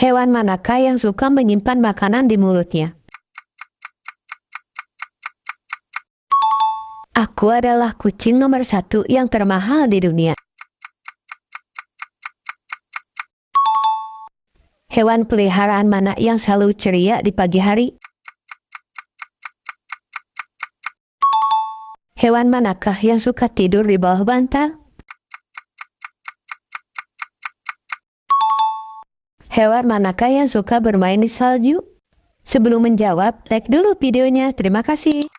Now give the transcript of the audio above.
Hewan manakah yang suka menyimpan makanan di mulutnya? Aku adalah kucing nomor 1 yang termahal di dunia. Hewan peliharaan mana yang selalu ceria di pagi hari? Hewan manakah yang suka tidur di bawah bantal? Hewan manakah yang suka bermain di salju? Sebelum menjawab, like dulu videonya. Terima kasih.